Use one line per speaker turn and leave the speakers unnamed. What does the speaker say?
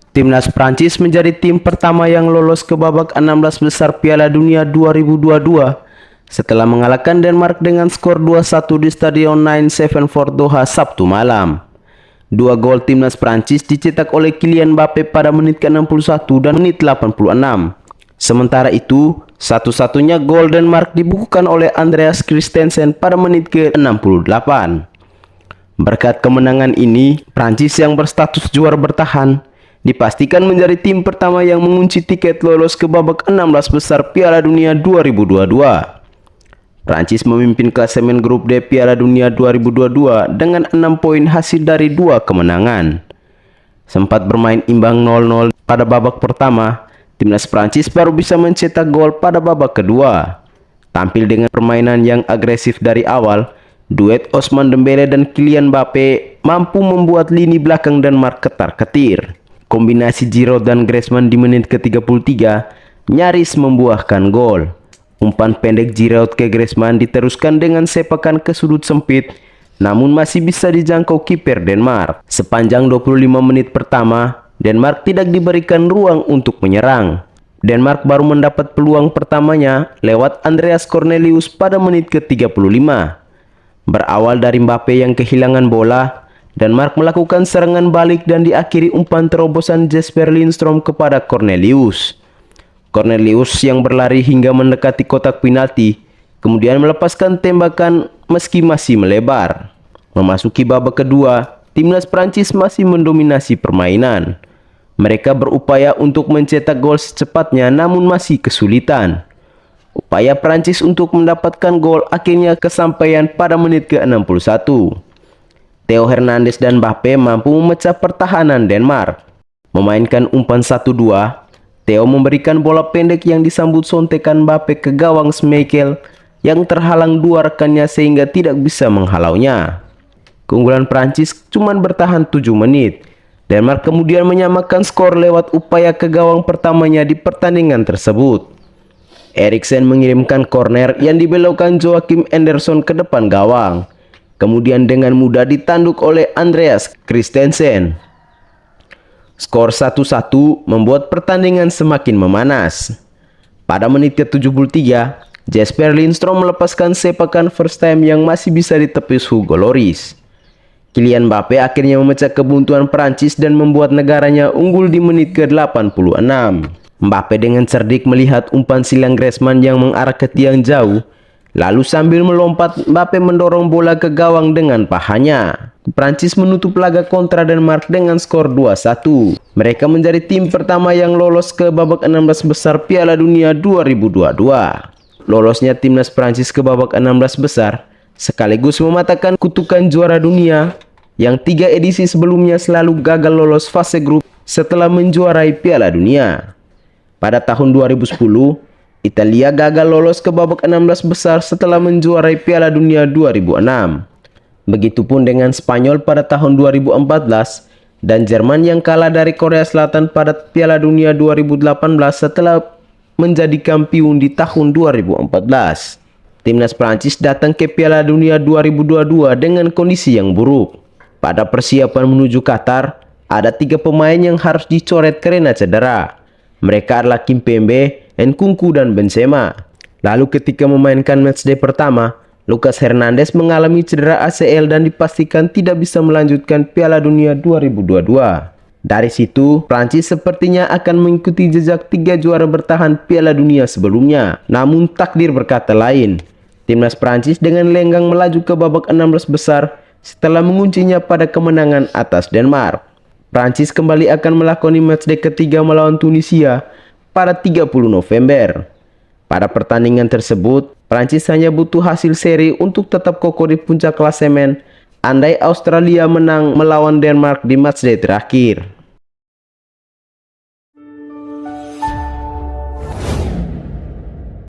Timnas Prancis menjadi tim pertama yang lolos ke babak 16 besar Piala Dunia 2022 setelah mengalahkan Denmark dengan skor 2-1 di Stadion 974 Doha Sabtu malam. Dua gol Timnas Prancis dicetak oleh Kylian Mbappe pada menit ke-61 dan menit 86. Sementara itu, satu-satunya gol Denmark dibukukan oleh Andreas Christensen pada menit ke-68. Berkat kemenangan ini, Prancis yang berstatus juara bertahan dipastikan menjadi tim pertama yang mengunci tiket lolos ke babak 16 besar Piala Dunia 2022. Prancis memimpin klasemen grup D Piala Dunia 2022 dengan 6 poin hasil dari 2 kemenangan. Sempat bermain imbang 0-0 pada babak pertama, timnas Prancis baru bisa mencetak gol pada babak kedua. Tampil dengan permainan yang agresif dari awal, duet Ousmane Dembele dan Kylian Mbappe mampu membuat lini belakang Denmark ketar-ketir. Kombinasi Giroud dan Griezmann di menit ke-33 nyaris membuahkan gol. Umpan pendek Giroud ke Griezmann diteruskan dengan sepakan ke sudut sempit, namun masih bisa dijangkau kiper Denmark. Sepanjang 25 menit pertama, Denmark tidak diberikan ruang untuk menyerang. Denmark baru mendapat peluang pertamanya lewat Andreas Cornelius pada menit ke-35. Berawal dari Mbappe yang kehilangan bola, Denmark melakukan serangan balik dan diakhiri umpan terobosan Jesper Lindstrom kepada Cornelius. Cornelius yang berlari hingga mendekati kotak penalti, kemudian melepaskan tembakan meski masih melebar. Memasuki babak kedua, timnas Prancis masih mendominasi permainan. Mereka berupaya untuk mencetak gol secepatnya namun masih kesulitan. Upaya Prancis untuk mendapatkan gol akhirnya kesampaian pada menit ke-61. Theo Hernandez dan Mbappe mampu memecah pertahanan Denmark. Memainkan umpan 1-2, Theo memberikan bola pendek yang disambut sontekan Mbappe ke gawang Schmeichel yang terhalang dua rekannya sehingga tidak bisa menghalaunya. Keunggulan Prancis cuma bertahan 7 menit. Denmark kemudian menyamakan skor lewat upaya ke gawang pertamanya di pertandingan tersebut. Eriksen mengirimkan corner yang dibelokkan Joachim Anderson ke depan gawang. Kemudian dengan mudah ditanduk oleh Andreas Christensen. Skor 1-1 membuat pertandingan semakin memanas. Pada menit ke-73, Jesper Lindstrom melepaskan sepakan first time yang masih bisa ditepis Hugo Lloris. Kylian Mbappe akhirnya memecah kebuntuan Prancis dan membuat negaranya unggul di menit ke-86. Mbappe dengan cerdik melihat umpan silang Griezmann yang mengarah ke tiang jauh. Lalu sambil melompat, Mbappe mendorong bola ke gawang dengan pahanya. Prancis menutup laga kontra Denmark dengan skor 2-1. Mereka menjadi tim pertama yang lolos ke babak 16 besar Piala Dunia 2022. Lolosnya timnas Prancis ke babak 16 besar sekaligus mematahkan kutukan juara dunia yang 3 edisi sebelumnya selalu gagal lolos fase grup setelah menjuarai Piala Dunia. Pada tahun 2010, Italia gagal lolos ke babak 16 besar setelah menjuarai Piala Dunia 2006. Begitupun dengan Spanyol pada tahun 2014 dan Jerman yang kalah dari Korea Selatan pada Piala Dunia 2018 setelah menjadi kampiun di tahun 2014. Timnas Prancis datang ke Piala Dunia 2022 dengan kondisi yang buruk. Pada persiapan menuju Qatar, ada 3 pemain yang harus dicoret karena cedera. Mereka adalah Kimpembe, Nkunku dan Benzema. Lalu ketika memainkan matchday pertama, Lucas Hernandez mengalami cedera ACL dan dipastikan tidak bisa melanjutkan Piala Dunia 2022. Dari situ, Prancis sepertinya akan mengikuti jejak 3 juara bertahan Piala Dunia sebelumnya. Namun takdir berkata lain. Timnas Prancis dengan lenggang melaju ke babak 16 besar setelah menguncinya pada kemenangan atas Denmark. Prancis kembali akan melakoni matchday ketiga melawan Tunisia pada 30 November. Pada pertandingan tersebut, Prancis hanya butuh hasil seri untuk tetap kokoh di puncak klasemen andai Australia menang melawan Denmark di matchday terakhir.